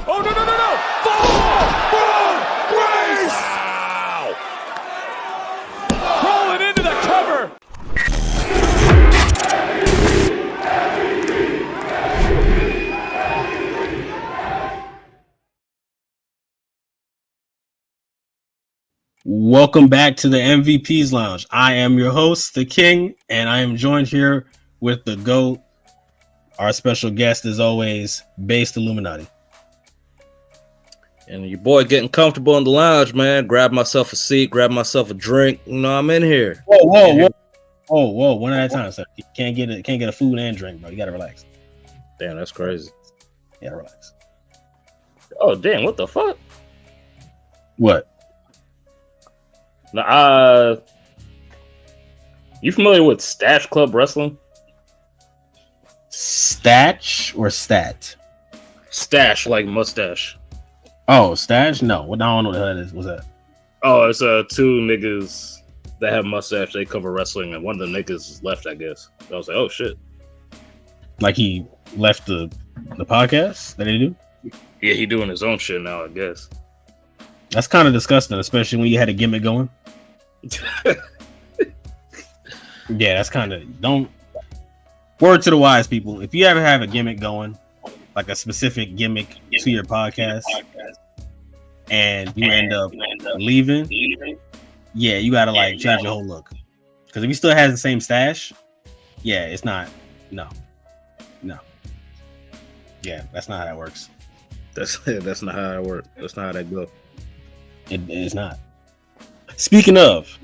Oh, no, no, no, no! Fall from grace! Wow! Crawling into the cover! Welcome back to the MVP's Lounge. I am your host, the King, and I am joined here with the GOAT. Our special guest, as always, Based Illuminati. And your boy getting comfortable in the lounge, man. Grab myself a seat, grab myself a drink. You know, I'm in here. Whoa. One at a time, sir. You can't get a food and drink, bro. You gotta relax. Damn, that's crazy. Yeah, relax. Oh, damn, what the fuck? What? Now, you familiar with Stash Club Wrestling? Statch or stat? Stash, like mustache. Oh, stash? No. I don't know what the hell that is. What's that? Oh, it's two niggas that have mustache. They cover wrestling, and one of the niggas left, I guess. So I was like, oh, shit. Like he left the podcast that they do? Yeah, he doing his own shit now, I guess. That's kind of disgusting, especially when you had a gimmick going. Yeah, that's kind of... Don't... Word to the wise people. If you ever have a gimmick going, like a specific gimmick to your podcast, and you end up leaving, yeah, you gotta like change your whole look. Because if he still has the same stash, yeah, it's not. No. Yeah, that's not how that works. That's not how it works. That's not how that go. It's not. Speaking of,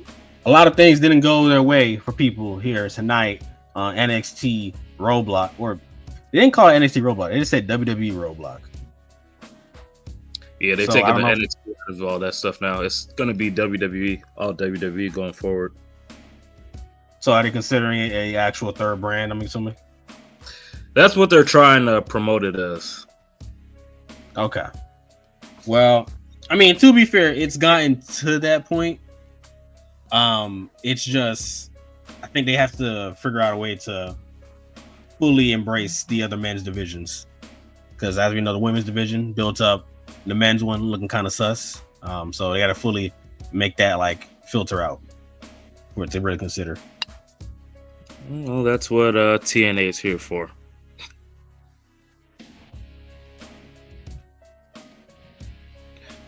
a lot of things didn't go their way for people here tonight on NXT Roadblock, or they didn't call it NXT Roadblock. They just said WWE Roadblock. Yeah, they're taking the NXT of all that stuff now. It's gonna be WWE, all WWE going forward. So are they considering it a actual third brand? I'm assuming. That's what they're trying to promote it as. Okay. Well, I mean, to be fair, it's gotten to that point. It's just, I think they have to figure out a way to fully embrace the other men's divisions, because as we know, the women's division built up, the men's one looking kind of sus. So they got to fully make that like filter out for it to really consider. Well, that's what TNA is here for.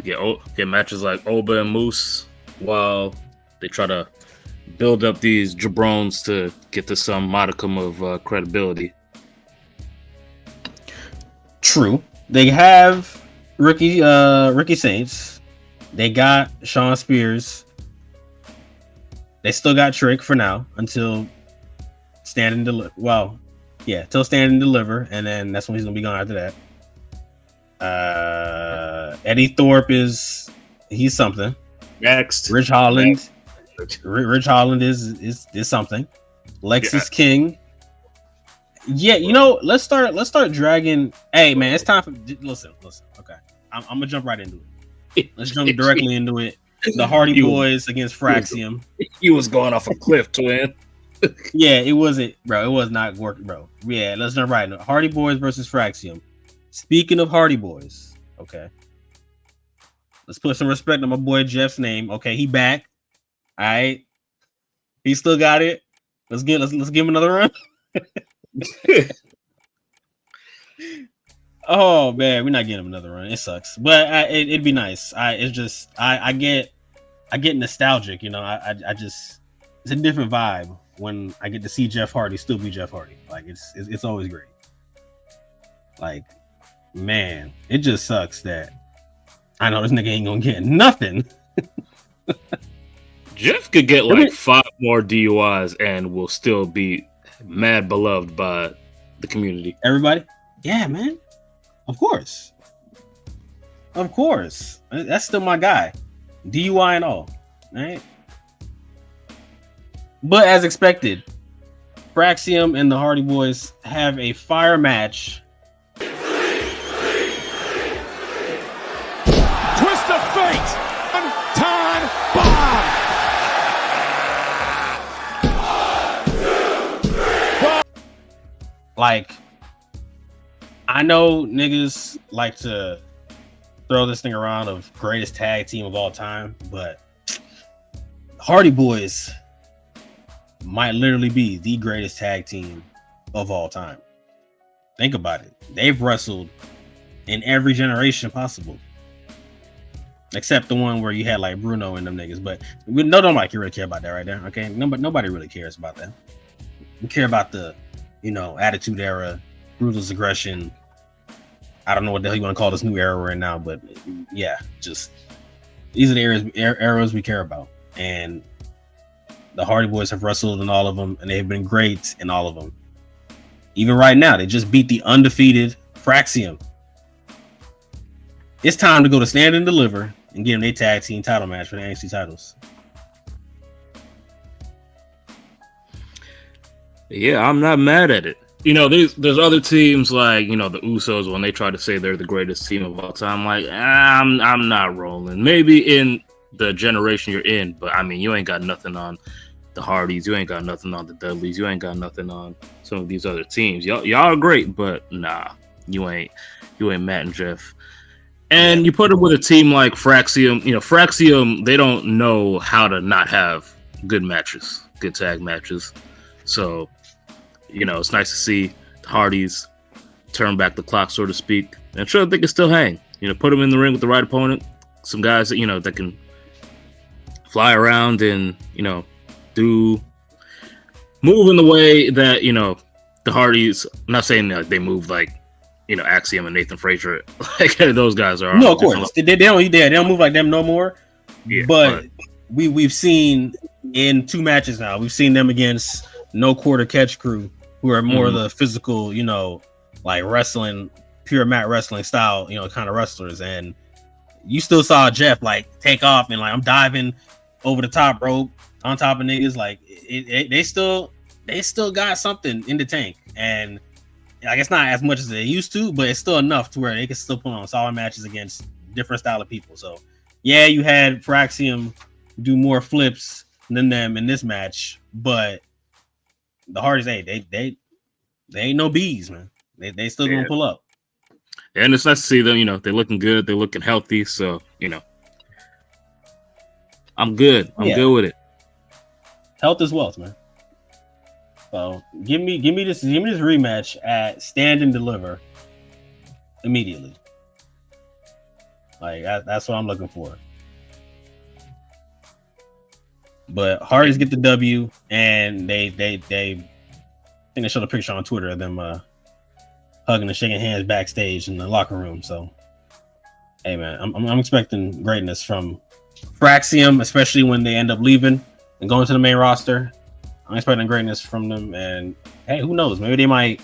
Get matches like Oba and Moose while they try to build up these jabrones to get to some modicum of credibility. True. They have Ricky Saints. They got Shawn Spears. They still got Trick for now until Stand and Deliver. Well, yeah, till Stand and Deliver, and then that's when he's gonna be gone after that. Eddie Thorpe he's something. Next, Rich Holland. Rich Holland is something. Lexis King. Yeah, you know, let's start dragging. Hey man, it's time for listen. Okay, I'm gonna jump right into it. Let's jump directly into it. The Hardy Boys against Fraxiom. He was going off a cliff, twin. Yeah, it wasn't, bro. It was not working, bro. Yeah, let's jump right into it. Hardy Boys versus Fraxiom. Speaking of Hardy Boys, okay, let's put some respect on my boy Jeff's name. Okay, he back. All right, he still got it. Let's give him another run. Oh man, we're not getting him another run. It sucks, but it'd be nice. I get nostalgic, you know. I just, it's a different vibe when I get to see Jeff Hardy still be Jeff Hardy. Like it's always great. Like, man, it just sucks that I know this nigga ain't gonna get nothing. Jeff could get like 5 more DUIs and will still be mad beloved by the community. Everybody? Yeah, man. Of course. That's still my guy. DUI and all. Right? But as expected, Fraxiom and the Hardy Boys have a fire match. Twist of fate! Time bomb! Like, I know niggas like to throw this thing around of greatest tag team of all time, but Hardy Boys might literally be the greatest tag team of all time. Think about it. They've wrestled in every generation possible, except the one where you had like Bruno and them niggas. But nobody really care about that right there. Okay, nobody really cares about that. We care about the, Attitude Era, Ruthless Aggression. I don't know what the hell you want to call this new era we're in now, but yeah, just these are the eras we care about. And the Hardy Boys have wrestled in all of them, and they've been great in all of them. Even right now, they just beat the undefeated Fraxiom. It's time to go to Stand and Deliver and give them a tag team title match for the NXT titles. Yeah, I'm not mad at it. There's other teams like, the Usos, when they try to say they're the greatest team of all time. Like, I'm not rolling. Maybe in the generation you're in, but I mean, you ain't got nothing on the Hardys. You ain't got nothing on the Dudleys. You ain't got nothing on some of these other teams. Y'all are great, but nah, you ain't Matt and Jeff. And you put it with a team like Fraxiom. Fraxiom, they don't know how to not have good matches, good tag matches. So, it's nice to see the Hardys turn back the clock, so to speak. And I'm sure they can still hang. Put them in the ring with the right opponent. Some guys that, that can fly around and, move in the way that, the Hardys, I'm not saying that they move like, Axiom and Nathan Frazier, like those guys are. No, of course. They don't move like them no more. Yeah, but we've seen in 2 matches now, we've seen them against No Quarter Catch Crew, who are more of the physical, like wrestling, pure mat wrestling style, kind of wrestlers. And you still saw Jeff like take off and like I'm diving over the top rope on top of niggas. Like they still got something in the tank, and like it's not as much as they used to, but it's still enough to where they can still put on solid matches against different style of people. So yeah, you had Fraxiom do more flips than them in this match, but the Hardys, they ain't no bees, man. They still gonna pull up. And it's nice to see them, they're looking good, they're looking healthy, so I'm good. I'm good with it. Health is wealth, man. So give me this rematch at Stand and Deliver immediately. Like that's what I'm looking for. But Hardys get the W, and they I think they showed a picture on Twitter of them hugging and shaking hands backstage in the locker room. So hey man, I'm expecting greatness from Fraxiom, especially when they end up leaving and going to the main roster. I'm expecting greatness from them, and hey, who knows? Maybe they might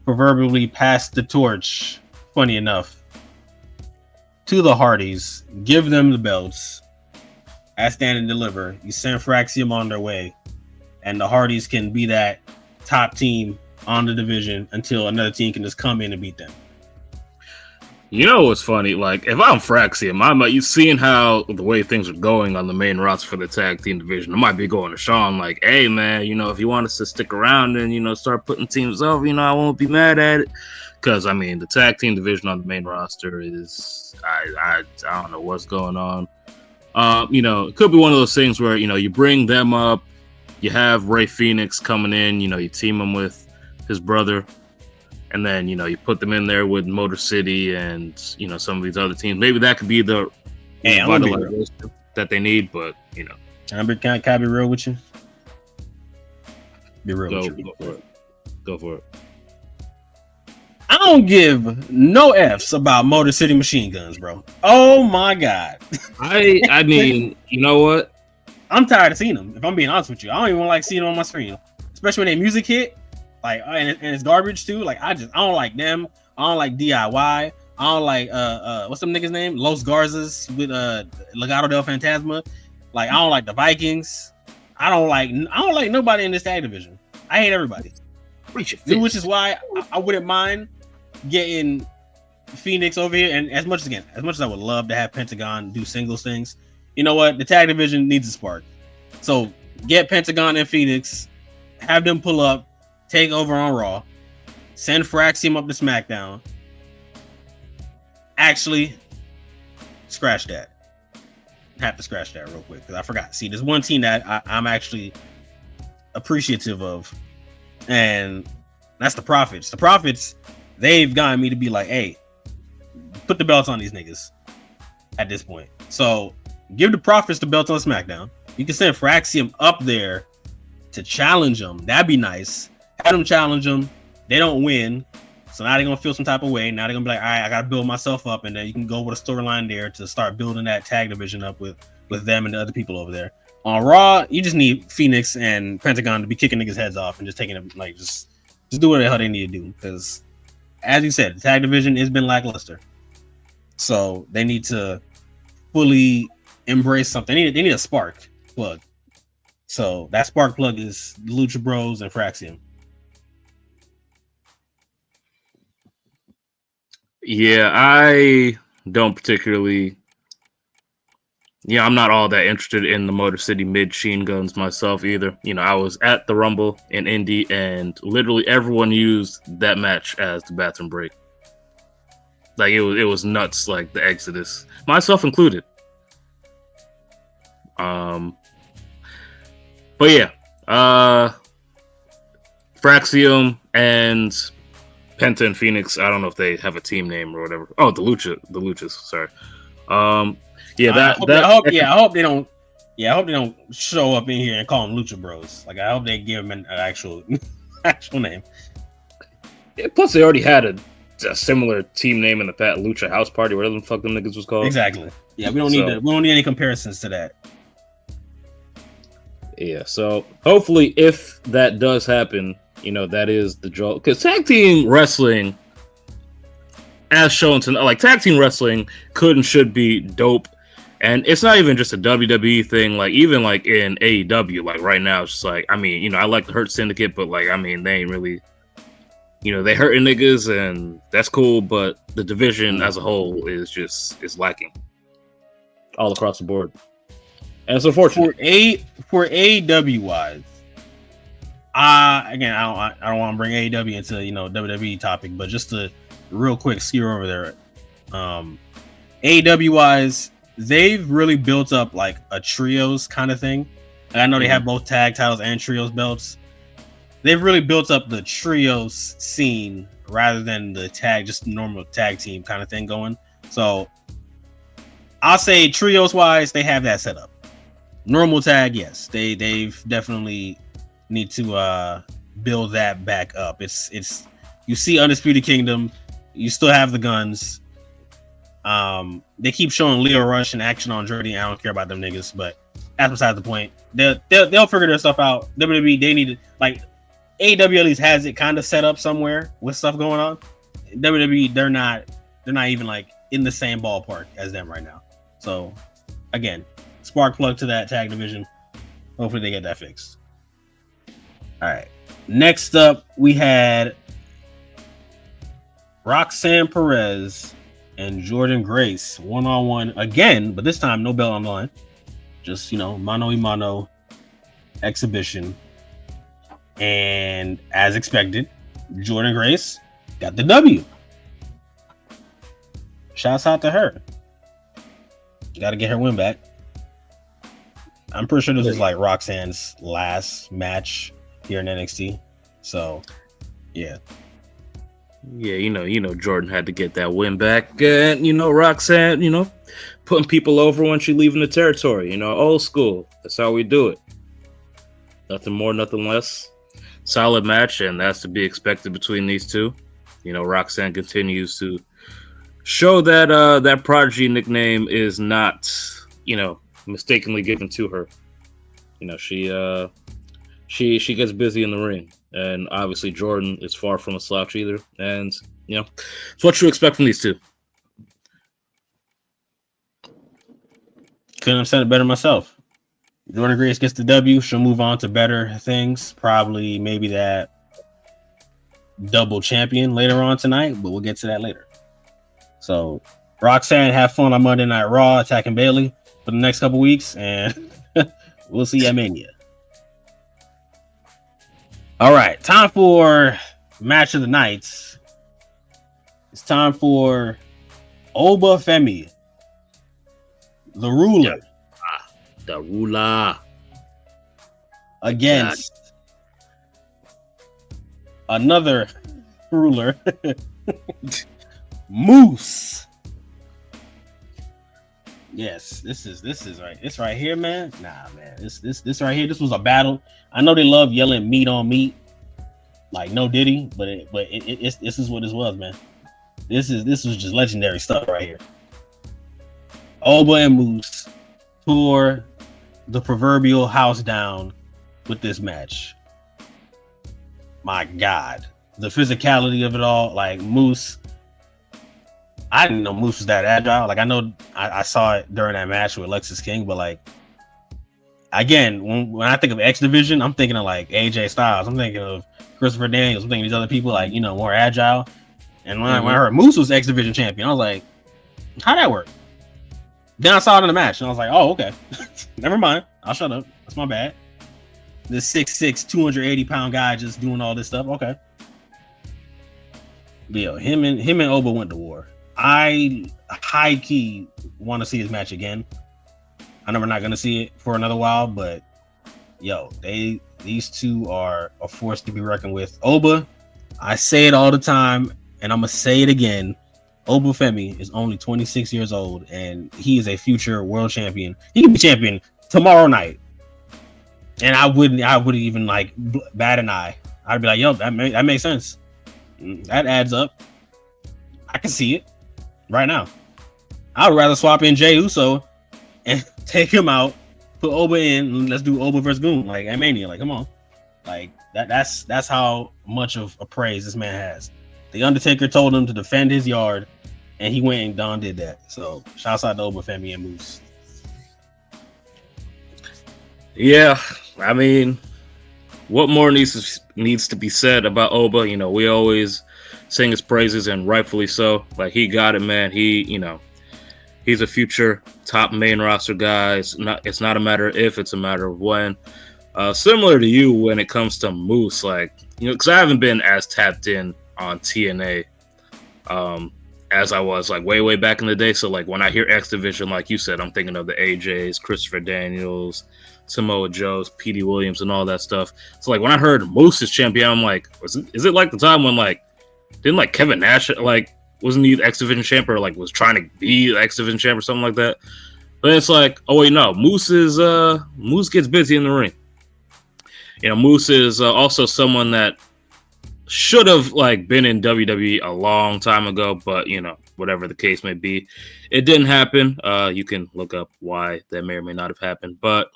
proverbially pass the torch, funny enough, to the Hardys, give them the belts at Stand and Deliver. You send Fraxiom on their way, and the Hardys can be that top team on the division until another team can just come in and beat them. You know what's funny? Like, if I'm Fraxiom, you seeing how the way things are going on the main roster for the tag team division, I might be going to Sean like, hey, man, if you want us to stick around and, start putting teams over, I won't be mad at it. Because, I mean, the tag team division on the main roster is, I don't know what's going on. It could be one of those things where, you bring them up, you have Ray Phoenix coming in, you team him with his brother. And then, you put them in there with Motor City and, some of these other teams. Maybe that could be the that they need, but, Can I be real with you? Be real with you. Go for it. I don't give no F's about Motor City Machine Guns, bro. Oh, my God. I mean, you know what? I'm tired of seeing them, if I'm being honest with you. I don't even like seeing them on my screen, especially when their music hit. Like, and it's garbage too. Like, I don't like them. I don't like DIY. I don't like what's some nigga's name? Los Garzas with Legado del Fantasma. Like, I don't like the Vikings. I don't like nobody in this tag division. I hate everybody. Which is why I wouldn't mind getting Phoenix over here. And as much as I would love to have Pentagon do singles things, you know what? The tag division needs a spark. So get Pentagon and Phoenix, have them pull up, take over on Raw, send Fraxiom up to SmackDown. Actually, scratch that. Have to scratch that real quick because I forgot. See, there's one team that I'm actually appreciative of, and that's the Profits. The Profits, they've gotten me to be like, hey, put the belts on these niggas at this point. So give the Profits the belt on SmackDown. You can send Fraxiom up there to challenge them. That'd be nice. Have them challenge them. They don't win. So now they're going to feel some type of way. Now they're going to be like, all right, I got to build myself up. And then you can go with a storyline there to start building that tag division up with them and the other people over there. On Raw, you just need Phoenix and Pentagon to be kicking niggas' heads off and just taking them, like, just do what the hell they need to do. Because, as you said, the tag division has been lackluster. So they need to fully embrace something. They need a spark plug. So that spark plug is Lucha Bros and Fraxiom. Yeah, I don't particularly. Yeah, I'm not all that interested in the Motor City Machine Guns myself either. You know, I was at the Rumble in Indy, and literally everyone used that match as the bathroom break. Like it was nuts. Like the Exodus, myself included. But yeah, Fraxiom and Penta and Phoenix. I don't know if they have a team name or whatever. Oh, the Luchas. Sorry. Yeah, I hope they don't show up in here and call them Lucha Bros. Like I hope they give them an actual name. Yeah, plus they already had a similar team name in the past, Lucha House Party, whatever the fuck them niggas was called. Exactly. Yeah, we don't need any comparisons to that. Yeah, so hopefully if that does happen, you know, that is the draw. Because tag team wrestling, as shown tonight, like tag team wrestling could and should be dope. And it's not even just a WWE thing, like even like in AEW, like right now, it's just like, I mean, you know, I like the Hurt Syndicate, but like, I mean, they ain't really, you know, they hurting niggas and that's cool, but the division as a whole is lacking all across the board. And it's unfortunate. For AEW wise, again, I don't want to bring AEW into, you know, WWE topic, but just to real quick skew over there. AEW wise, they've really built up like a trios kind of thing. And I know they have both tag titles and trios belts. They've really built up the trios scene rather than the just normal tag team kind of thing going. So I'll say trios wise, they have that set up. Normal tag, yes, they've definitely need to build that back up. It's you see Undisputed Kingdom, you still have the Guns. They keep showing Leo Rush in action on Jordy. I don't care about them niggas, but that's beside the point. They'll figure their stuff out. WWE, they need to, like, AEW at least has it kind of set up somewhere with stuff going on. WWE, they're not even like in the same ballpark as them right now. So again, spark plug to that tag division. Hopefully they get that fixed. All right. Next up, we had Roxanne Perez and Jordan Grace one-on-one again, but this time no belt on the line. Just, you know, mano-a-mano exhibition. And as expected, Jordan Grace got the W. Shouts out to her. Got to get her win back. I'm pretty sure this is like Roxanne's last match here in NXT. So, yeah. Yeah, you know, Jordan had to get that win back. And, you know, Roxanne, you know, putting people over when she leaving the territory. You know, old school. That's how we do it. Nothing more, nothing less. Solid match, and that's to be expected between these two. You know, Roxanne continues to show that that Prodigy nickname is not, you know, mistakenly given to her. You know, she gets busy in the ring, and obviously Jordan is far from a slouch either. And you know, it's what you expect from these two. Couldn't have said it better myself. Jordan Grace gets the W. She'll move on to better things. Probably maybe that double champion later on tonight, but we'll get to that later. So Roxanne, have fun on Monday Night Raw attacking Bayley for the next couple weeks, and we'll see you at Mania. All right, time for match of the nights. It's time for Oba Femi the ruler. The ruler. Against another ruler. Moose. Yes, this is right. This right here, man. Nah, man. This right here. This was a battle. I know they love yelling meat on meat, like no Diddy, but this is what this was, man. This was just legendary stuff right here. Oba and Moose tore the proverbial house down with this match. My God, the physicality of it all, like Moose. I didn't know Moose was that agile. Like I know I saw it during that match with Lexus King, but like again, when I think of X Division, I'm thinking of like AJ Styles. I'm thinking of Christopher Daniels. I'm thinking of these other people like more agile. And when I heard Moose was X Division champion, I was like, how'd that work? Then I saw it in the match, and I was like, oh, okay. Never mind. I'll shut up. That's my bad. This 6'6", 280-pound guy just doing all this stuff. Okay. But yo, him and Oba went to war. I high key want to see his match again. I know we're not gonna see it for another while, but yo, these two are a force to be reckoned with. Oba, I say it all the time, and I'm gonna say it again. Oba Femi is only 26 years old, and he is a future world champion. He can be champion tomorrow night, and I wouldn't even like bat an eye. I'd be like, yo, that makes sense. That adds up. I can see it right now. I would rather swap in Jey Uso and take him out, put Oba in, and let's do Oba versus Goon, like at Mania. Like, come on, like that's how much of a praise this man has. The Undertaker told him to defend his yard, and he went and did that. So, shouts out to Oba Femi and Moose. Yeah, I mean, what more needs to be said about Oba? We always sing his praises, and rightfully so. Like, he got it, man. He's a future top main roster guy. It's not a matter of if, it's a matter of when. Similar to you when it comes to Moose, like, because I haven't been as tapped in on TNA as I was like way back in the day. So like when I hear X Division, like you said, I'm thinking of the AJs, Christopher Daniels, Samoa Joes, Petey Williams, and all that stuff. So like when I heard Moose is champion, I'm like, is it like the time when like didn't like Kevin Nash like wasn't he the X Division champ or like was trying to be the X Division champ or something like that? But it's like, oh wait, no, Moose gets busy in the ring. Moose is also someone that should have like been in WWE a long time ago, but whatever the case may be, it didn't happen. You can look up why that may or may not have happened, but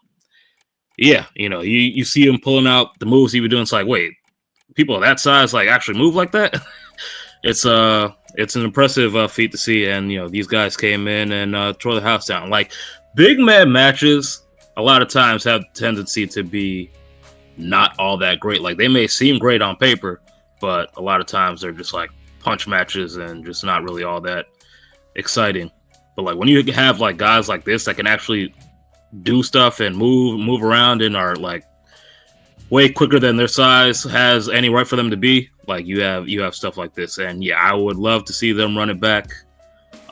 yeah, you see him pulling out the moves he was doing. It's like, wait, people of that size like actually move like that? It's an impressive feat to see, and these guys came in and tore the house down. Like big man matches, a lot of times have tendency to be not all that great. Like they may seem great on paper, but a lot of times they're just like punch matches and just not really all that exciting. But like when you have like guys like this that can actually do stuff and move around and are like way quicker than their size has any right for them to be, like you have stuff like this. And yeah, I would love to see them run it back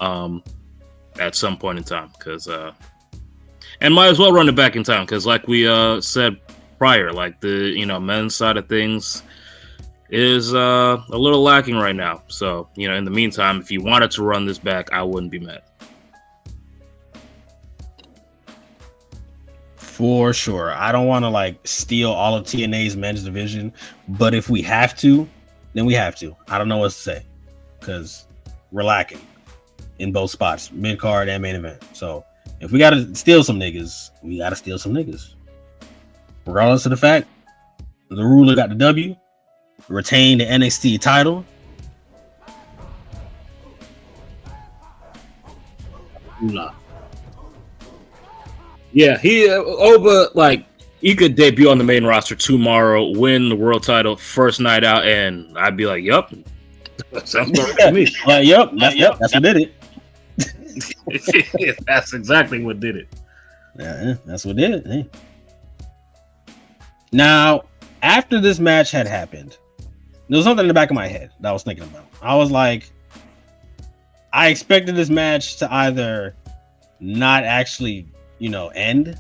at some point in time, because and might as well run it back in time, because like we said prior, like the men's side of things is a little lacking right now. So, in the meantime, if you wanted to run this back, I wouldn't be mad. For sure. I don't want to like steal all of TNA's men's division, but if we have to, then we have to. I don't know what to say, because we're lacking in both spots, mid-card and main event. So if we got to steal some niggas, we got to steal some niggas. Regardless of the fact, the ruler got the W, retained the NXT title. Yeah, Oba, like, he could debut on the main roster tomorrow, win the world title first night out, and I'd be like, yup. That sounds right to me. Yep, that's what did it. That's exactly what did it. Yeah, that's what did it. Hey. Now, after this match had happened, there was something in the back of my head that I was thinking about. I was like, I expected this match to either not actually, end,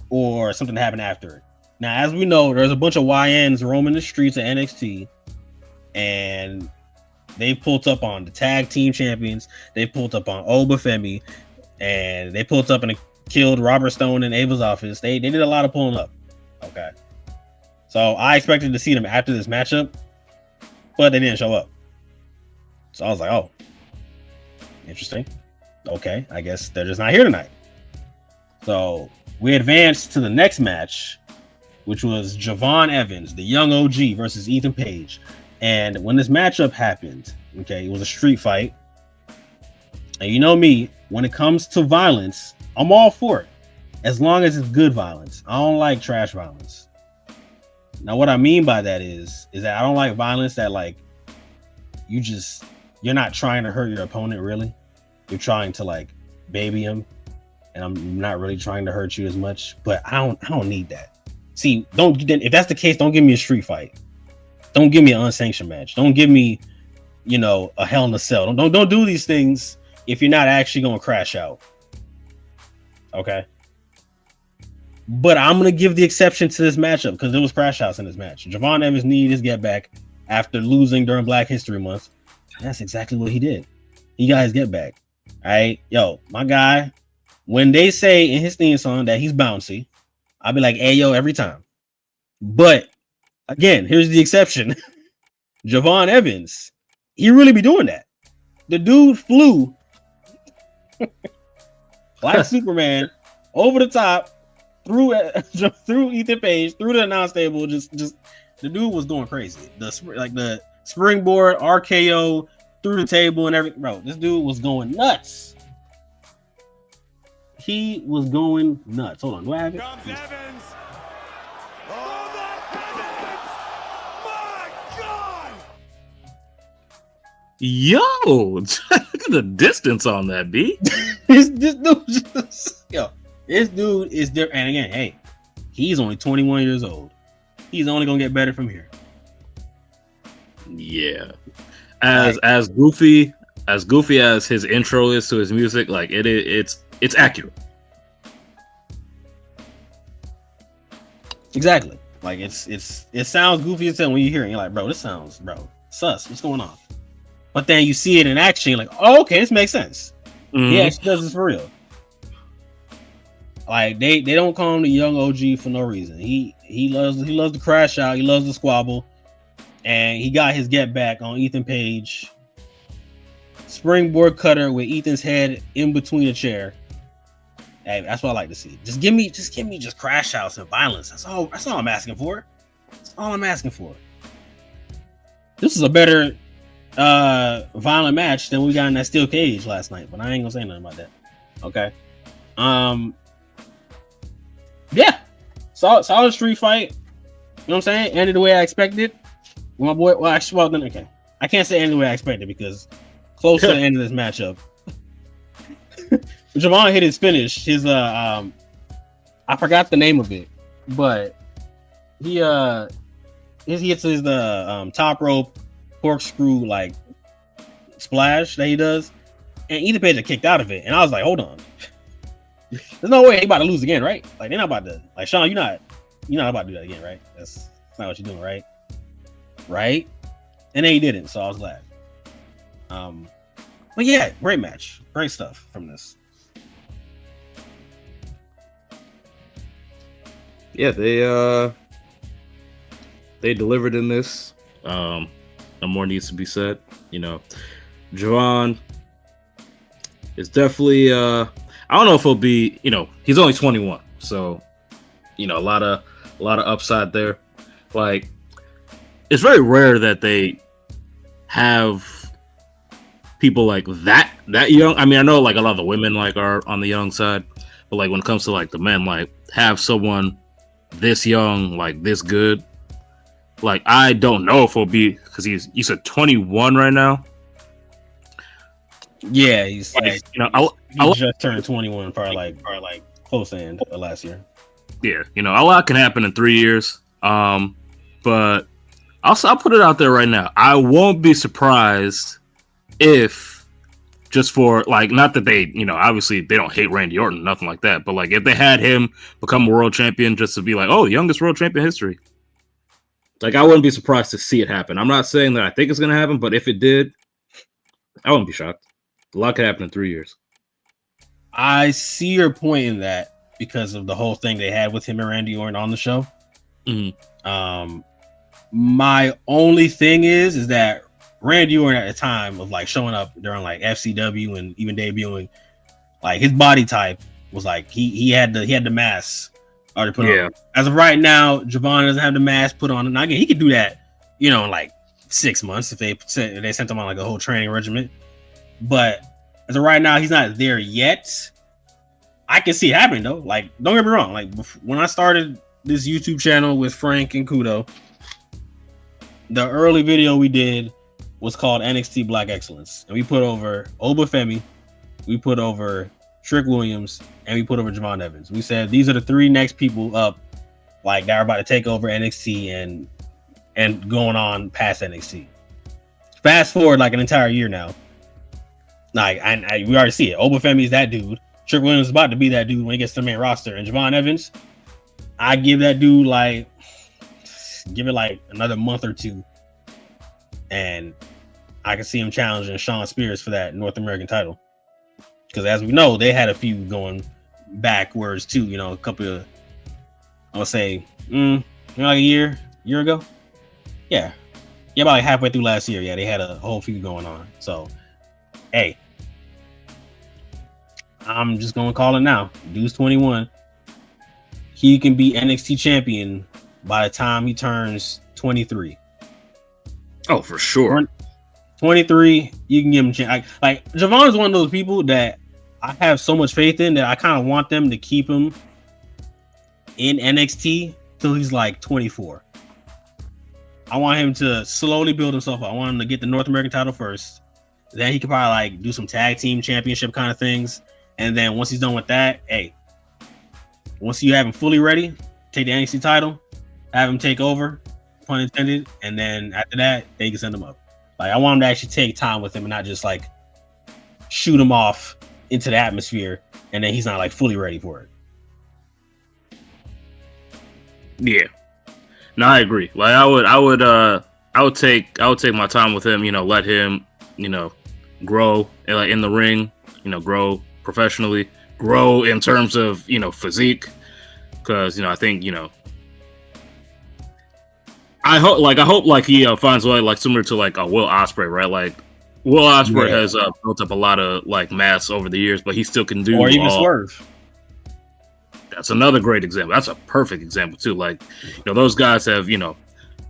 or something happened after it. Now, as we know, there's a bunch of YNs roaming the streets of NXT, and they pulled up on the tag team champions. They pulled up on Oba Femi, and they pulled up and killed Robert Stone in Ava's office. They did a lot of pulling up. Okay. So I expected to see them after this matchup, but they didn't show up. So I was like, oh, interesting. Okay, I guess they're just not here tonight. So we advanced to the next match, which was Javon Evans, the young OG, versus Ethan Page. And when this matchup happened, okay, it was a street fight. And you know me, when it comes to violence, I'm all for it, as long as it's good violence. I don't like trash violence. Now, what I mean by that is that I don't like violence that, like, you're not trying to hurt your opponent, really. You're trying to, like, baby him, and I'm not really trying to hurt you as much. But I don't need that. See, if that's the case, don't give me a street fight. Don't give me an unsanctioned match. Don't give me, a Hell in a Cell. Don't do these things if you're not actually gonna crash out. Okay. But I'm gonna give the exception to this matchup because there was crash outs in this match. Javon Evans needed his get back after losing during Black History Month. That's exactly what he did. He got his get back. All right, yo, my guy. When they say in his theme song that he's bouncy, I'll be like, "Hey, yo," every time. But again, here's the exception. Javon Evans, he really be doing that. The dude flew like Superman over the top through Ethan Page, through the announce table. Just the dude was going crazy. The springboard RKO through the table and everything. Bro, this dude was going nuts. He was going nuts. Hold on, do I have it? Comes Evans. Oba Evans. My God. Yo, look at the distance on that, B. this dude is there. And again, hey, he's only 21 years old. He's only gonna get better from here. Yeah, as goofy as his intro is to his music, like it's accurate. Exactly. Like it sounds goofy as hell when you hear it. You're like, bro, this sounds, sus. What's going on? But then you see it in action, you're like, oh, okay, this makes sense. Mm-hmm. He actually does this for real. Like they don't call him the young OG for no reason. He loves to crash out. He loves to squabble, and he got his get back on Ethan Page. Springboard cutter with Ethan's head in between a chair. Hey, that's what I like to see. Just give me crash outs and violence. That's all I'm asking for. That's all I'm asking for. This is a better violent match than we got in that steel cage last night, but I ain't gonna say nothing about that. Okay. Yeah. Solid street fight. You know what I'm saying? Ended the way I expected. My boy, okay. I can't say ended the way I expected because close to the end of this matchup. Javon hit his finish. His I forgot the name of it, but he hits his top rope corkscrew like splash that he does, and Ethan Page kicked out of it, and I was like, hold on, there's no way he about to lose again, right? Like they're not about to, like, Sean, you're not about to do that again, right? That's not what you're doing, right? And then he didn't, so I was glad. But yeah, great match, great stuff from this. Yeah, they delivered in this. No more needs to be said. Javon is definitely I don't know if he'll be, he's only 21, so a lot of upside there. Like, it's very rare that they have people like that young. I mean, I know like a lot of the women like are on the young side, but like when it comes to like the men, like have someone this young, like this good. Like, I don't know if he'll be, because you said 21 right now. Yeah, he's like, I just turned 21, probably like close to end of last year. Yeah, a lot can happen in 3 years. But I'll put it out there right now. I won't be surprised if just for like, not that they, obviously they don't hate Randy Orton, nothing like that, but like if they had him become a world champion just to be like, oh, youngest world champion history, like I wouldn't be surprised to see it happen. I'm not saying that I think it's going to happen, but if it did, I wouldn't be shocked. A lot could happen in 3 years. I see your point in that because of the whole thing they had with him and Randy Orton on the show. Mm-hmm. My only thing is that Randy Orton at the time of like showing up during like FCW and even debuting, like his body type was like he had the mask already put on. As of right now, Javon doesn't have the mask put on. And again, he could do that, in like 6 months if they sent him on like a whole training regimen. But as of right now, he's not there yet. I can see it happening though. Like, don't get me wrong. Like when I started this YouTube channel with Frank and Kudo, the early video we did was called NXT Black Excellence, and we put over Oba Femi, we put over Trick Williams, and we put over Javon Evans. We said these are the 3 next people up, like that are about to take over NXT and going on past NXT. Fast forward like an entire year now. Like we already see it. Oba Femi is that dude. Trick Williams is about to be that dude when he gets to the main roster, and Javon Evans, I give that dude give it like another month or 2. And I can see him challenging Shawn Spears for that North American title. Because as we know, they had a few going backwards too, a couple of, I would say, like a year ago. Yeah, about like halfway through last year. Yeah, they had a whole few going on. So, hey, I'm just going to call it now. Dude's 21. He can be NXT champion by the time he turns 23. Oh, for sure. 23, you can give him a chance. Like Javon is one of those people that I have so much faith in that I kind of want them to keep him in NXT till he's like 24. I want him to slowly build himself up. I want him to get the North American title first. Then he could probably like do some tag team championship kind of things. And then once he's done with that, hey, once you have him fully ready, take the NXT title, have him take over, pun intended, and then after that, they can send him up. Like I want him to actually take time with him and not just like shoot him off into the atmosphere, and then he's not like fully ready for it. Yeah, no, I agree. Like I would take my time with him. Let him, grow in the ring. Grow professionally, grow in terms of physique, because I think I hope he finds a way, like similar to like a Will Ospreay, right? Like Will Ospreay has built up a lot of like mass over the years, but he still can do. Or even Swerve. That's another great example. That's a perfect example too. Like those guys have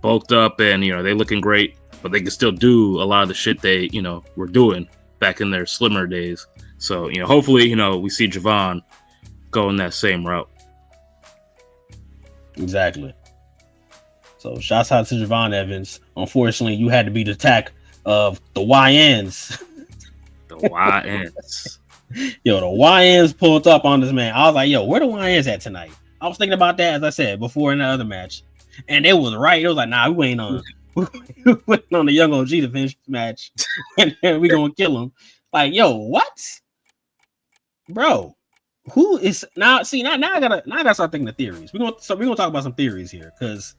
bulked up and they looking great, but they can still do a lot of the shit they were doing back in their slimmer days. So hopefully we see Javon go in that same route. Exactly. So shouts out to Javon Evans. Unfortunately, you had to be the attack of the YNs. The YNs. Yo, the YNs pulled up on this man. I was like, yo, where the YNs at tonight? I was thinking about that, as I said, before in the other match. And it was right. It was like, nah, we ain't on the Young OG to finish the match. And then we gonna kill him. Like, yo, what? Bro. Who is now? See, now I gotta start thinking of theories. We're gonna talk about some theories here, because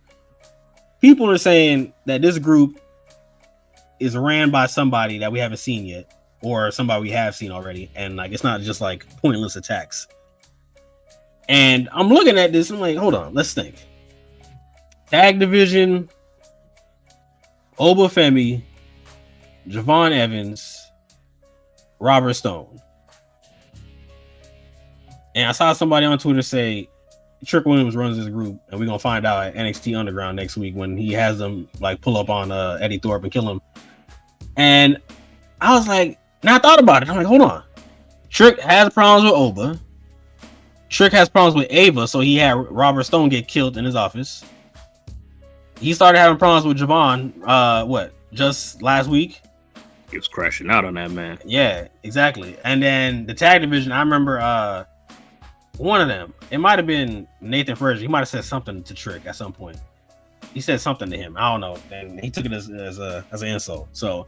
people are saying that this group is ran by somebody that we haven't seen yet, or somebody we have seen already, and like it's not just like pointless attacks. And I'm looking at this, I'm like, hold on, let's think. Tag division, Oba Femi, Javon Evans, Robert Stone. And I saw somebody on Twitter say Trick Williams runs this group, and we're gonna find out at NXT Underground next week when he has them like pull up on Eddie Thorpe and kill him. And I was like, now I thought about it. I'm like, hold on. Trick has problems with Oba. Trick has problems with Ava, so he had Robert Stone get killed in his office. He started having problems with Javon, just last week? He was crashing out on that man. Yeah, exactly. And then the tag division, I remember one of them, it might have been Nathan Frazier. He might have said something to Trick at some point. He said something to him. I don't know. And he took it as an insult. So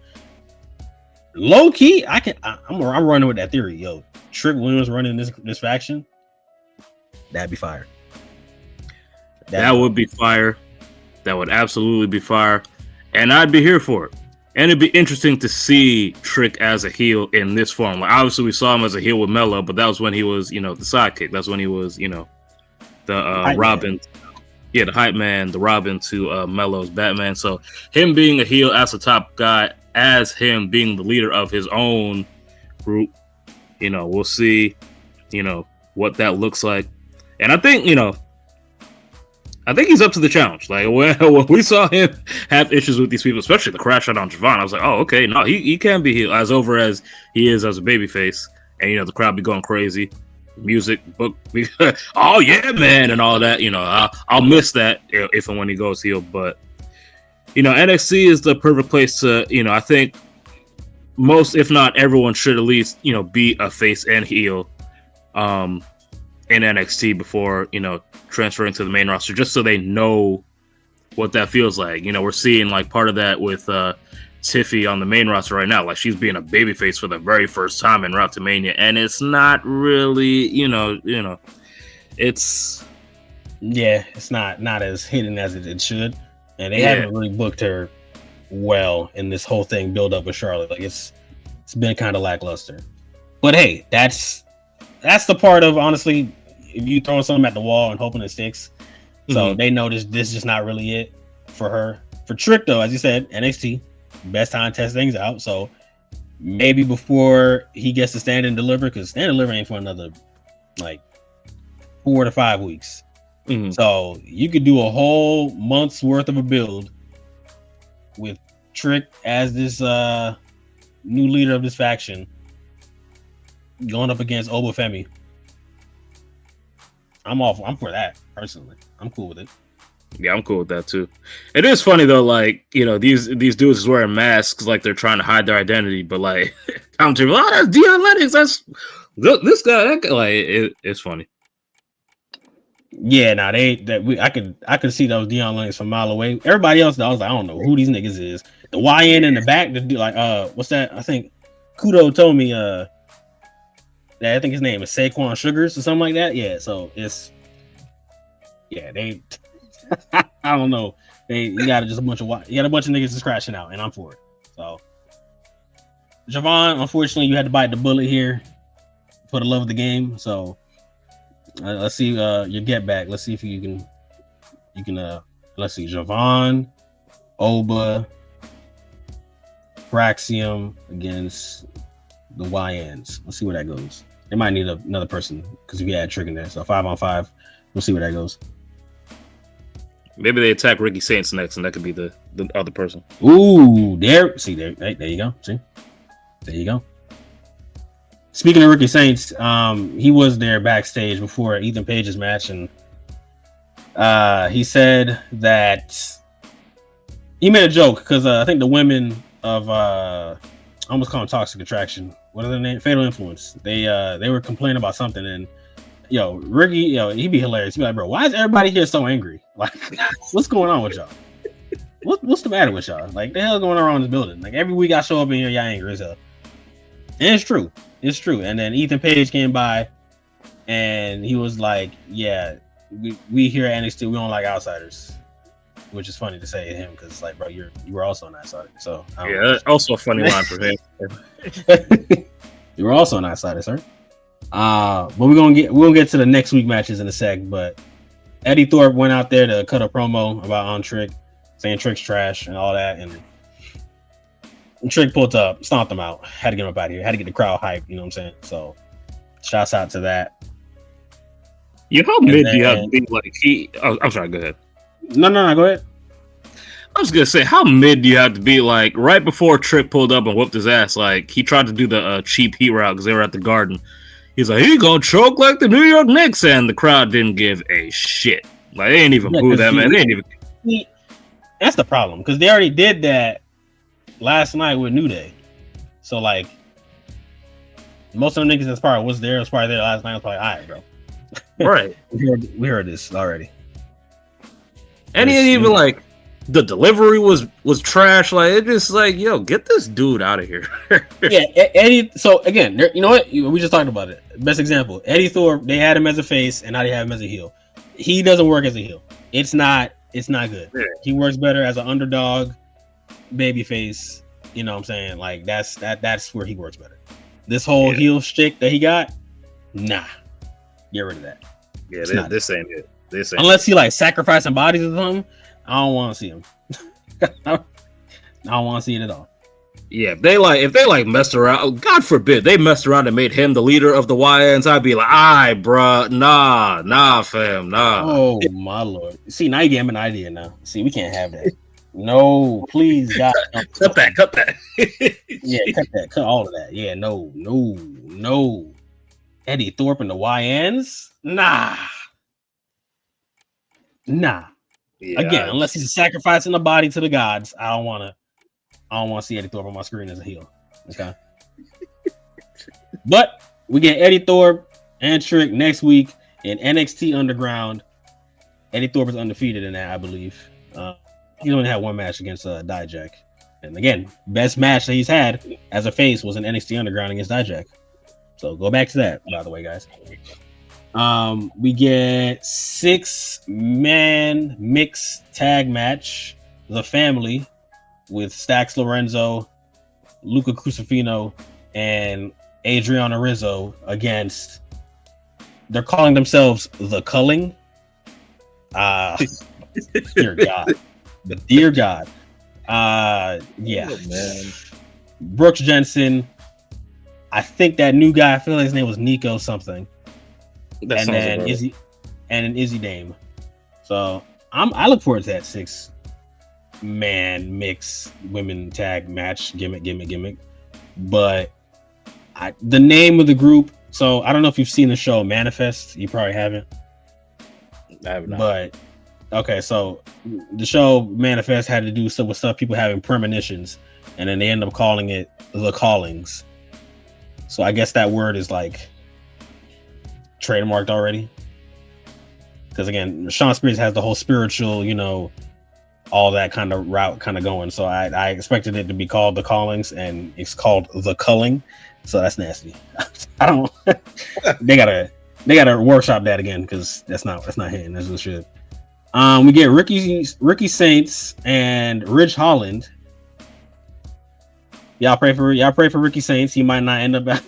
low key, I'm running with that theory. Yo, Trick Williams running this faction, that'd be fire. That would be fire. That would absolutely be fire, and I'd be here for it. And it'd be interesting to see Trick as a heel in this form. Like, obviously, we saw him as a heel with Melo, but that was when he was, the sidekick. That's when he was, the Robin. Yeah, the hype man, the Robin to Melo's Batman. So him being a heel as the top guy, as him being the leader of his own group, we'll see, what that looks like. And I think he's up to the challenge. Like when we saw him have issues with these people, especially the crash out on Javon, I was like, oh, okay, no, he can be heel as over as he is as a babyface, and the crowd be going crazy, music, book, oh yeah, man, and all that. I'll miss that if and when he goes heel, but NXT is the perfect place to, I think most, if not everyone, should at least be a face and heel in NXT before transferring to the main roster, just so they know what that feels like. We're seeing like part of that with Tiffy on the main roster right now. Like, she's being a babyface for the very first time in Route to Mania, and it's not really, it's not as hidden as it should, and they haven't really booked her well in this whole thing build up with Charlotte. Like, it's been kind of lackluster. But hey, that's the part of, honestly, if you throw something at the wall and hoping it sticks. So they know this is just not really it for her. For Trick, though, as you said, NXT, best time to test things out. So maybe before he gets to Stand and Deliver, because Stand and Deliver ain't for another like 4 to 5 weeks. So you could do a whole month's worth of a build with Trick as this new leader of this faction going up against Oba Femi. I'm for that personally. I'm cool with it. Yeah, I'm cool with that too. It is funny though, like these dudes is wearing masks like they're trying to hide their identity, but like commentary, that's Dion Lennox, that's this guy, that guy. Like it's funny. Yeah, I could see those Dion Lennox from a mile away. Everybody else, I was like, I don't know who these niggas is. The YN in the back, the like what's that? I think Kudo told me I think his name is Saquon Sugars or something like that. Yeah, so they I don't know. You got a bunch of niggas just crashing out, and I'm for it. So Javon, unfortunately, you had to bite the bullet here for the love of the game. So let's see your get back. Let's see if you can let's see, Javon, Oba, Fraxiom against the YNs. Let's see where that goes. They might need another person because we had Trick in there. So 5-on-5. We'll see where that goes. Maybe they attack Ricky Saints next, and that could be the other person. Ooh, there you go. See, there you go. Speaking of Ricky Saints, he was there backstage before Ethan Page's match, and he said that he made a joke because I think the women of I almost call them Toxic Attraction. What are their name? Fatal Influence. They were complaining about something, and Ricky, he'd be hilarious. He'd be like, bro, why is everybody here so angry? Like, what's going on with y'all? What's the matter with y'all? Like, the hell going on in this building? Like, every week I show up in here, y'all angry as hell. And it's true. It's true. And then Ethan Page came by, and he was like, yeah, we here at NXT, we don't like outsiders. Which is funny to say to him because it's like, bro, you were also an outsider. So that's also a funny line for him. You were also an outsider, sir. But we'll get to the next week matches in a sec. But Eddie Thorpe went out there to cut a promo about on Trick, saying Trick's trash and all that, and Trick pulled up, stomped him out, had to get him up out of here, had to get the crowd hyped. You know what I'm saying? So, shouts out to that. How mid do you have to be like he? Oh, I'm sorry. Go ahead. No, go ahead. I was gonna say, how mid do you have to be? Like right before Trick pulled up and whooped his ass, like he tried to do the cheap heat route because they were at the Garden. He's like, he gonna choke like the New York Knicks, and the crowd didn't give a shit. Like they ain't even boo that man. They ain't even. That's the problem because they already did that last night with New Day. So like, most of the niggas that's probably was there last night. Was probably, all right, bro. Right. we heard this already. And he didn't even like. The delivery was trash. Like it just like, yo, get this dude out of here. Yeah, Eddie. So again, you know what? We just talked about it. Best example, Eddie Thorpe. They had him as a face, and now they have him as a heel. He doesn't work as a heel. It's not good. Yeah. He works better as an underdog, baby face. You know what I'm saying? Like that's where he works better. This whole heel shtick that he got, nah, get rid of that. Yeah, this ain't it. Unless he like sacrificing bodies or something, I don't want to see him. I don't want to see it at all. Yeah, if they like messed around, God forbid they messed around and made him the leader of the YNs, I'd be like, alright, bruh, nah, fam, nah. Oh my lord! See, now you gave him an idea. Now, see, we can't have that. No, please, God, no. cut that. Yeah, cut all of that. Yeah, no. Eddie Thorpe and the YNs, nah. Yeah, again, unless he's sacrificing the body to the gods, I don't want to see Eddie Thorpe on my screen as a heel. Okay. But we get Eddie Thorpe and Trick next week in NXT Underground. Eddie Thorpe is undefeated in that, I believe. He only had one match against Dijak. And again, best match that he's had as a face was in NXT Underground against Dijak. So go back to that, by the way, guys. We get 6-man mixed tag match, The Family, with Stax Lorenzo, Luca Crucifino, and Adriana Rizzo against. They're calling themselves The Culling. Dear God. Yeah. Oh, man. Brooks Jensen. I think that new guy, I feel like his name was Nico something. And then Izzy Dame. So I look forward to that 6-man mix women tag match gimmick. But the name of the group. So I don't know if you've seen the show Manifest. You probably haven't. I have not. But okay, so the show Manifest had to do with stuff people having premonitions, and then they end up calling it The Callings. So I guess that word is like trademarked already. Because again, Sean Spears has the whole spiritual, all that kind of route kind of going. So I expected it to be called The Callings, and it's called The Culling. So that's nasty. I don't. They gotta workshop that again, because that's not hitting. That's just shit. We get Ricky Saints and Ridge Holland. Y'all pray for Ricky Saints. He might not end up.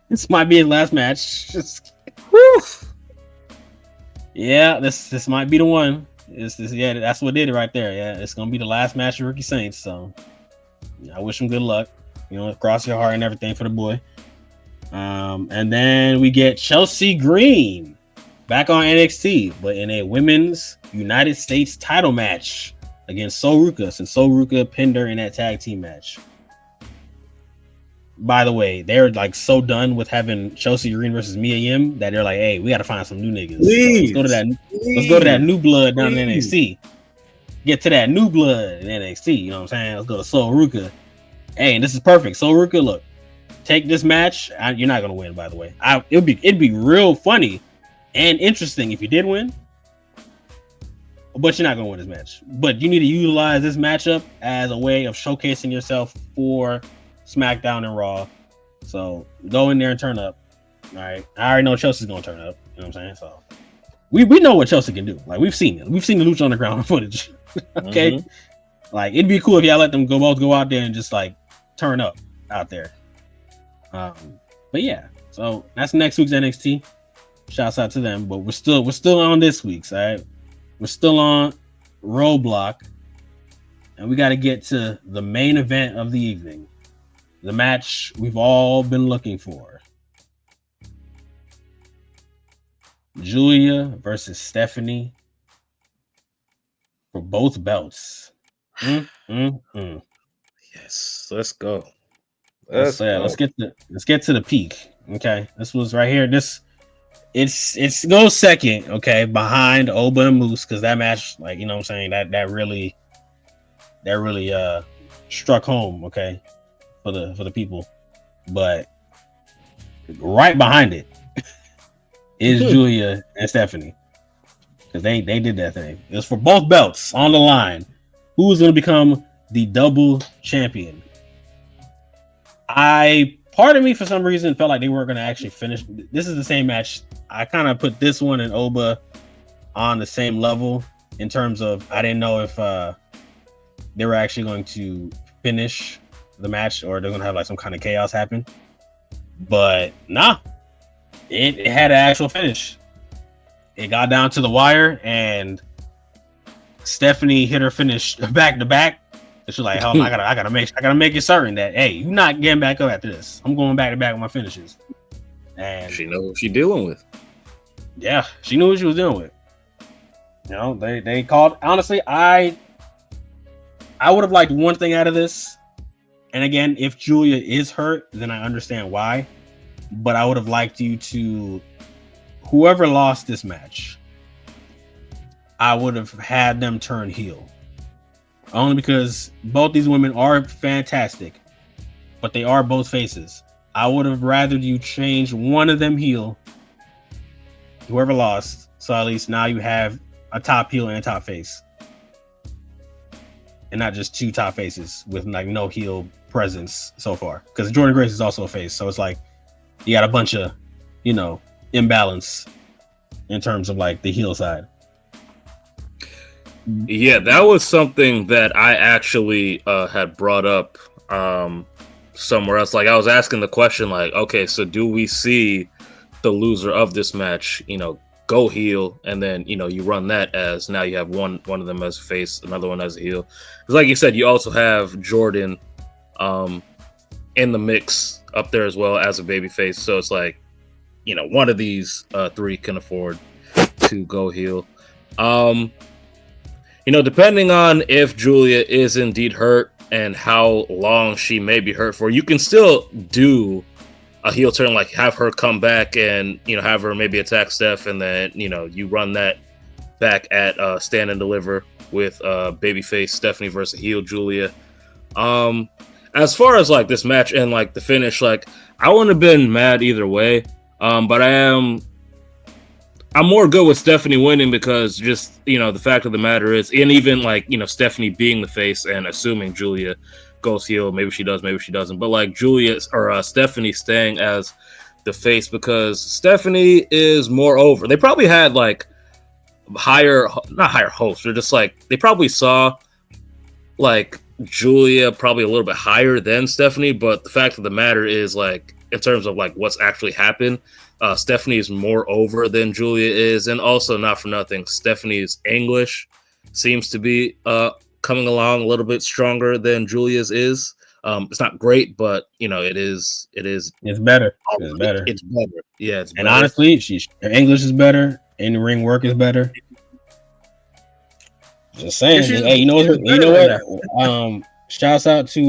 This might be his last match. Yeah, this might be the one. Yeah, that's what did it right there. Yeah, it's gonna be the last match of Ricky Saints. So I wish him good luck. Cross your heart and everything for the boy. And then we get Chelsea Green back on NXT, but in a women's United States title match against Sol Ruca, since Sol Ruca pinned her in that tag team match. By the way, they're like so done with having Chelsea Green versus Mia Yim that they're like, hey, we got to find some new niggas. Let's go to that new blood down in NXT. Get to that new blood in NXT. You know what I'm saying? Let's go to Sol Ruca. Hey, and this is perfect. Sol Ruca, look, take this match. You're not gonna win, by the way. It'd be real funny and interesting if you did win, but you're not gonna win this match. But you need to utilize this matchup as a way of showcasing yourself for SmackDown and Raw. So go in there and turn up. All right, I already know Chelsea's gonna turn up. You know what I'm saying? So we know what Chelsea can do. Like we've seen it. We've seen the Lucha Underground footage. Okay, like it'd be cool if y'all let them both go out there and just like turn up out there. But yeah, so that's next week's NXT. Shouts out to them. But we're still on this week's. All right, we're still on Roadblock, and we got to get to the main event of the evening. The match we've all been looking for. Julia versus Stephanie for both belts. Yes, let's go. Let's get to the peak. Okay, this was right here. It's goes second. Okay, behind Oba and Moose, because that match, like you know, what I'm saying that really struck home. Okay, for the people, but right behind it is Julia and Stephanie, because they did that thing. It was for both belts on the line. who's going to become the double champion. Part of me, for some reason, felt like they weren't going to actually finish. This is the same match. I kind of put this one and Oba on the same level in terms of I didn't know if they were actually going to finish the match or they're going to have like some kind of chaos happen. But nah, it had an actual finish. It got down to the wire and Stephanie hit her finish back to back. And she's like, "Hell, I gotta make it certain that hey, you're not getting back up after this. I'm going back to back with my finishes." And she knows what she's dealing with. Yeah, she knew what she was dealing with. You know, they called. Honestly, I would have liked one thing out of this. And again, if Julia is hurt, then I understand why. But I would have liked you to, whoever lost this match, I would have had them turn heel. Only because both these women are fantastic, but they are both faces. I would have rather you change one of them heel, whoever lost, so at least now you have a top heel and a top face. And not just two top faces with like no heel presence so far. Because Jordan Grace is also a face, so it's like you got a bunch of, imbalance in terms of like the heel side. Yeah, that was something that I actually had brought up somewhere else. Like I was asking the question, like, okay, so do we see the loser of this match, go heel, and then you run that as now you have one of them as a face, another one as a heel. Because like you said, you also have Jordan in the mix up there as well as a baby face. So it's like, one of these three can afford to go heel. Depending on if Julia is indeed hurt and how long she may be hurt for, you can still do a heel turn, like have her come back and, have her maybe attack Steph, and then, you run that back at Stand and Deliver with babyface Stephanie versus heel Julia. As far as like this match and like the finish, like I wouldn't have been mad either way. But I'm more good with Stephanie winning because just, the fact of the matter is, and even like, Stephanie being the face and assuming Julia goes heel, maybe she does, maybe she doesn't, but like Stephanie staying as the face because Stephanie is more over. They probably had like not higher hopes. They're just like, they probably saw like Julia probably a little bit higher than Stephanie, but the fact of the matter is like, in terms of like what's actually happened, Stephanie is more over than Julia is, and also not for nothing, Stephanie's English seems to be coming along a little bit stronger than Julia's is. It's not great, but it is. It's better. It's better. It's better. Yeah, it's and better. Honestly, her English is better. In ring work is better. Just saying. Hey, you know what? Shouts out to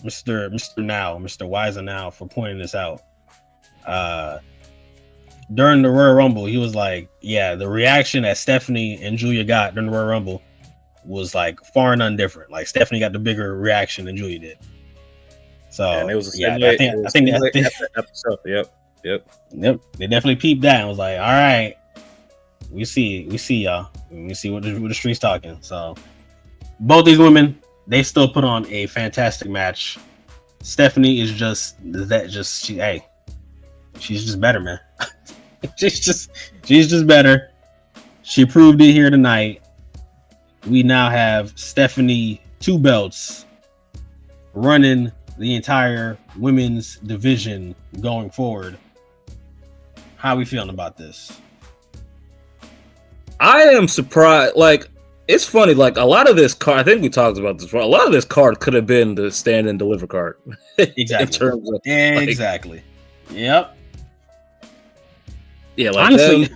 Mr. Wiser Now for pointing this out. During the Royal Rumble, he was like, yeah, the reaction that Stephanie and Julia got during the Royal Rumble was like far and none different. Like Stephanie got the bigger reaction than Julia did. So and it was I think that episode. Yep. They definitely peeped that and was like, all right, we see y'all. We see what the street's talking. So both these women, they still put on a fantastic match. Stephanie is she's just better, man. she's just better. She proved it here tonight. We now have Stephanie 2 belts running the entire women's division going forward. How are we feeling about this? I am surprised. Like, it's funny. Like, a lot of this card, I think we talked about this before. A lot of this card could have been the Stand and Deliver card. Exactly. In terms of, exactly. Yep. Yeah, like honestly,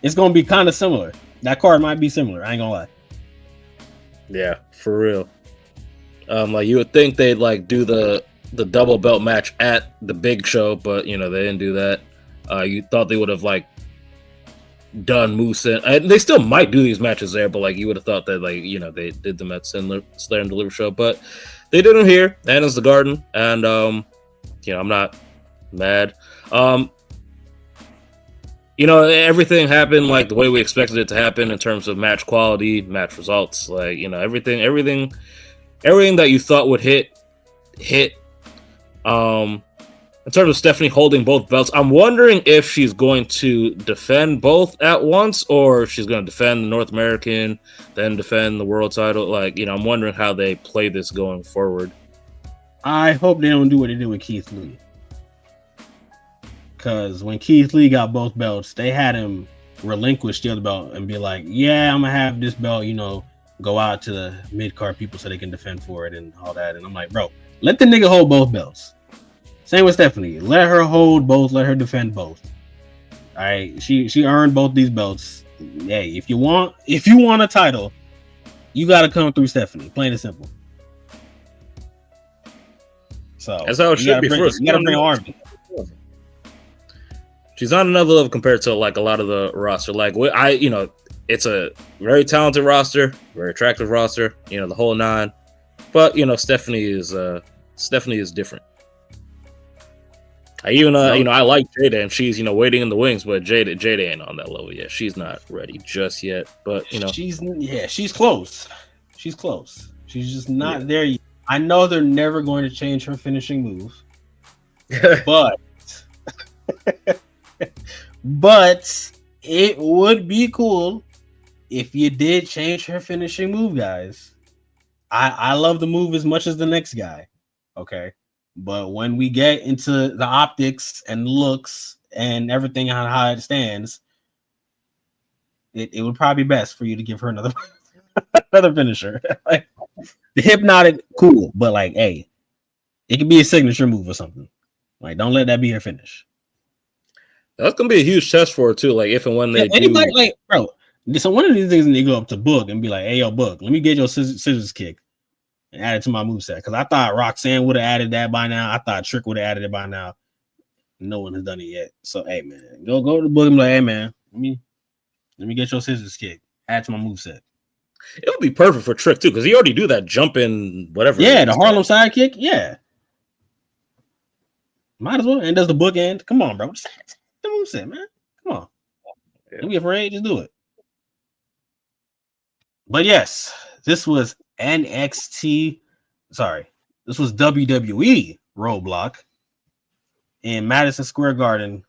it's going to be kind of similar. That card might be similar. I ain't gonna lie. Yeah, for real. Like you would think they'd like do the double belt match at the big show, but they didn't do that. You thought they would have like done Moose, and they still might do these matches there, but like you would have thought that like they did them at Slayer and Deliver show, but they did them here. Anna's the Garden, and I'm not mad. everything happened like the way we expected it to happen in terms of match quality, match results. Like, everything that you thought would hit. In terms of Stephanie holding both belts, I'm wondering if she's going to defend both at once, or if she's going to defend the North American, then defend the world title. Like, I'm wondering how they play this going forward. I hope they don't do what they did with Keith Lee. Because when Keith Lee got both belts, they had him relinquish the other belt and be like, yeah, I'm going to have this belt, go out to the mid-card people so they can defend for it and all that. And I'm like, bro, let the nigga hold both belts. Same with Stephanie. Let her hold both. Let her defend both. All right. She earned both these belts. Hey, if you want a title, you got to come through Stephanie. Plain and simple. So that's how it should be first. You got to bring Arby. She's on another level compared to like a lot of the roster. Like it's a very talented roster, very attractive roster. The whole nine. But Stephanie is different. I like Jada, and she's waiting in the wings, but Jada ain't on that level yet. She's not ready just yet, but she's close. She's close. She's just not there yet. I know they're never going to change her finishing move, but it would be cool if you did change her finishing move, guys. I love the move as much as the next guy. Okay. But when we get into the optics and looks and everything on how it stands, it would probably be best for you to give her another finisher. Like, the hypnotic, cool, but like, hey, it could be a signature move or something. Like, don't let that be her finish. That's gonna be a huge test for her too. Like, if and when they do, like, bro. So one of these things, they go up to Book and be like, "Hey, yo, Book, let me get your scissors kick and add it to my moveset." Because I thought Roxanne would have added that by now. I thought Trick would have added it by now. No one has done it yet. So, hey, man, go to the Book and be like, "Hey, man, let me get your scissors kick. Add to my moveset." It would be perfect for Trick too, because he already do that jumping whatever. Yeah, the Harlem sidekick. Yeah, might as well. And does the Book end? Come on, bro. Just the moveset, man. Come on. Yeah. Don't be afraid. Just do it. But yes, this was NXT. Sorry, this was WWE Roadblock in Madison Square Garden.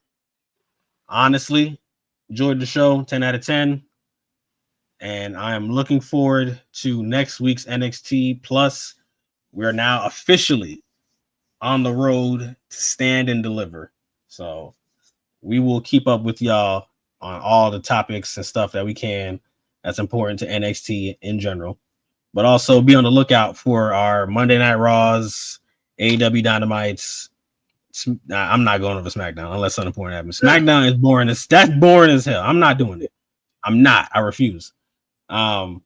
Honestly, enjoyed the show. 10 out of 10. And I am looking forward to next week's NXT. Plus, we're now officially on the road to stand and deliver. So we will keep up with y'all on all the topics and stuff that we can that's important to NXT in general. But also be on the lookout for our Monday Night Raws, AEW Dynamites. I'm not going over SmackDown unless something important happens. SmackDown is boring. That's boring as hell. I'm not doing it. I refuse. But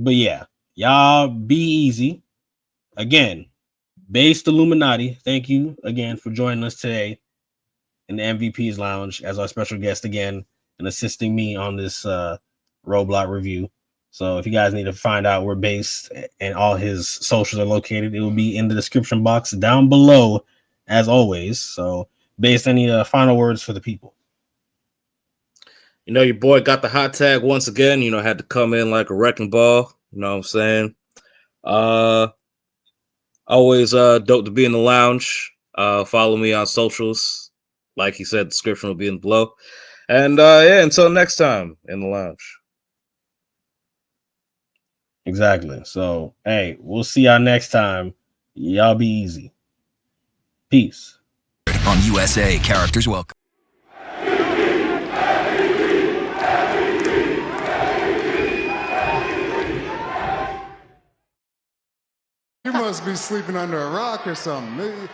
yeah, y'all be easy. Again, Based Illuminati, thank you again for joining us today in the MVP's Lounge as our special guest again and assisting me on this Roadblock review. So if you guys need to find out where Based and all his socials are located, it will be in the description box down below as always. So Based, any final words for the people? Your boy got the hot tag once again, had to come in like a wrecking ball. You know what I'm saying? Always dope to be in the lounge. Follow me on socials. Like he said, the description will be in below. And until next time in the lounge. Exactly. So, hey, we'll see y'all next time. Y'all be easy. Peace. On USA, characters welcome. You must be sleeping under a rock or something.